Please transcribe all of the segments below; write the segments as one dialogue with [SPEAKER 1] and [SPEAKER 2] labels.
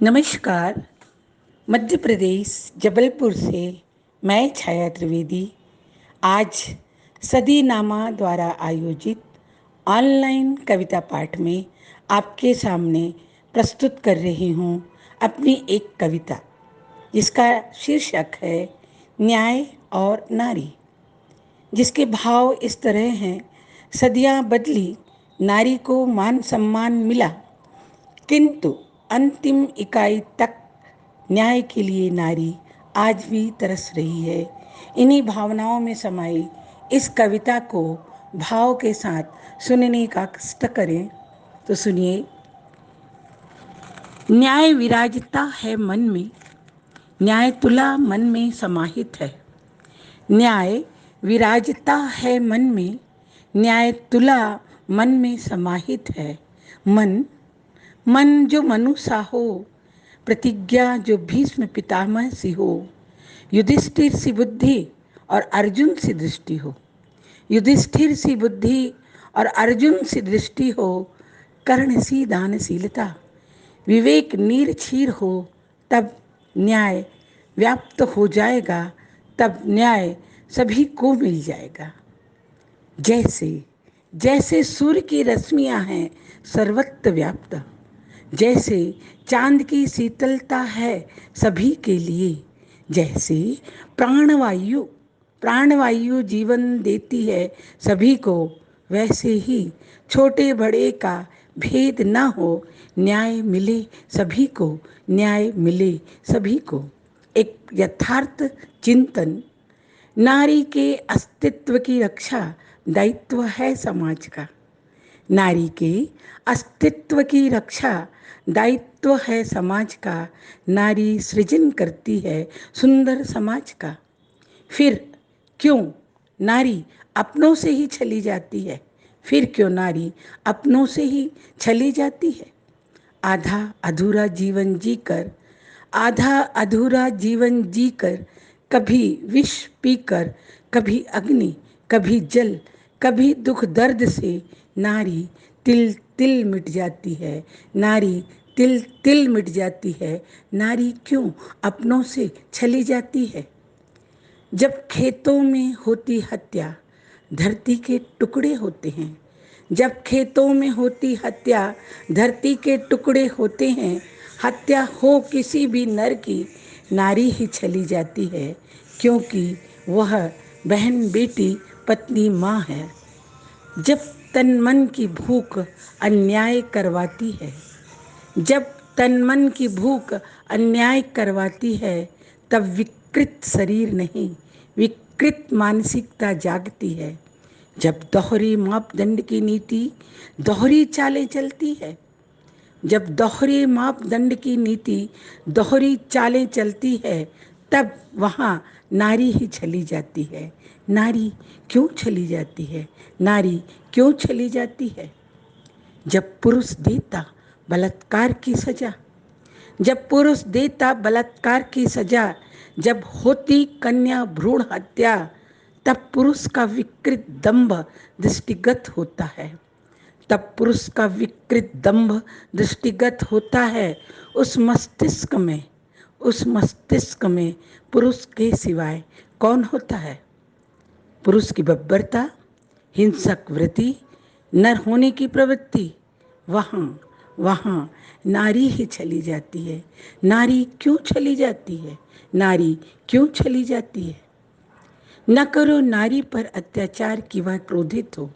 [SPEAKER 1] नमस्कार। मध्य प्रदेश जबलपुर से मैं छाया त्रिवेदी आज सदी नामा द्वारा आयोजित ऑनलाइन कविता पाठ में आपके सामने प्रस्तुत कर रही हूँ अपनी एक कविता, जिसका शीर्षक है न्याय और नारी। जिसके भाव इस तरह हैं। सदियाँ बदली, नारी को मान सम्मान मिला, किंतु अंतिम इकाई तक न्याय के लिए नारी आज भी तरस रही है। इन्हीं भावनाओं में समाई इस कविता को भाव के साथ सुनने का कष्ट करें तो सुनिए। न्याय विराजता है मन में, न्याय तुला मन में समाहित है। न्याय विराजता है मन में, न्याय तुला मन में समाहित है। मन मन जो मनु सा हो, प्रतिज्ञा जो भीष्म पितामह सी हो, युधिष्ठिर सी बुद्धि और अर्जुन सी दृष्टि हो। युधिष्ठिर सी बुद्धि और अर्जुन सी दृष्टि हो, कर्ण सी दानशीलता, विवेक नीर क्षीर हो, तब न्याय व्याप्त हो जाएगा, तब न्याय सभी को मिल जाएगा। जैसे जैसे सूर्य की रश्मियाँ हैं सर्वत्र व्याप्त, जैसे चांद की शीतलता है सभी के लिए, जैसे प्राणवायु प्राणवायु जीवन देती है सभी को, वैसे ही छोटे बड़े का भेद न हो, न्याय मिले सभी को, न्याय मिले सभी को। एक यथार्थ चिंतन। नारी के अस्तित्व की रक्षा दायित्व है समाज का। नारी के अस्तित्व की रक्षा दायित्व है समाज का। नारी सृजन करती है सुंदर समाज का। फिर क्यों नारी अपनों से ही छली जाती है? फिर क्यों नारी अपनों से ही छली जाती है? आधा अधूरा जीवन जीकर, आधा अधूरा जीवन जीकर, कभी विष पीकर, कभी अग्नि, कभी जल, कभी दुख दर्द से नारी तिल तिल मिट जाती है। नारी तिल तिल मिट जाती है। नारी क्यों अपनों से छली जाती है? जब खेतों में होती हत्या, धरती के टुकड़े होते हैं। जब खेतों में होती हत्या, धरती के टुकड़े होते हैं। हत्या हो किसी भी नर की, नारी ही छली जाती है, क्योंकि वह बहन, बेटी, पत्नी, माँ है। जब तन मन की भूख अन्याय करवाती है, जब तन मन की भूख अन्याय करवाती है, तब विकृत शरीर नहीं, विकृत मानसिकता जागती है। जब दोहरी मापदंड की नीति दोहरी चालें चलती है, जब दोहरे मापदंड की नीति दोहरी चालें चलती है, तब वहाँ नारी ही छली जाती है। नारी क्यों छली जाती है? नारी क्यों छली जाती है? जब पुरुष देता बलात्कार की सजा, जब पुरुष देता बलात्कार की सजा, जब होती कन्या भ्रूण हत्या, तब पुरुष का विकृत दंभ दृष्टिगत होता है। तब पुरुष का विकृत दंभ दृष्टिगत होता है। उस मस्तिष्क में, उस मस्तिष्क में पुरुष के सिवाय कौन होता है? पुरुष की बब्बरता, हिंसक वृत्ति, नर होने की प्रवृत्ति, वहाँ वहाँ नारी ही छली जाती है। नारी क्यों छली जाती है? नारी क्यों छली जाती है? न करो नारी पर अत्याचार कि वह क्रोधित हो।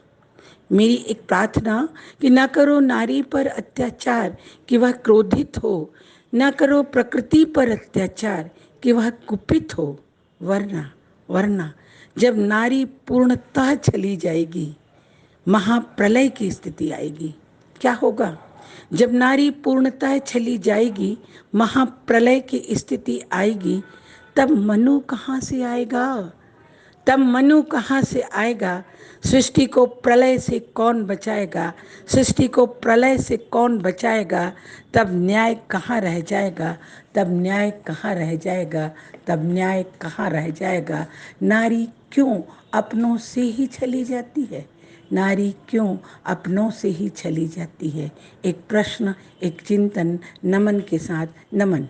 [SPEAKER 1] मेरी एक प्रार्थना कि न करो नारी पर अत्याचार कि वह क्रोधित हो। न करो प्रकृति पर अत्याचार कि वह कुपित हो। वरना वरना जब नारी पूर्णतः चली जाएगी, महाप्रलय की स्थिति आएगी। क्या होगा? जब नारी पूर्णतः चली जाएगी, महाप्रलय की स्थिति आएगी, तब मनु कहाँ से आएगा? तब मनु कहाँ से आएगा? सृष्टि को प्रलय से कौन बचाएगा? सृष्टि को प्रलय से कौन बचाएगा? तब न्याय कहाँ रह जाएगा? तब न्याय कहाँ रह जाएगा? तब न्याय कहाँ रह जाएगा? नारी क्यों अपनों से ही छली जाती है? नारी क्यों अपनों से ही छली जाती है। एक प्रश्न, एक चिंतन, नमन के साथ नमन।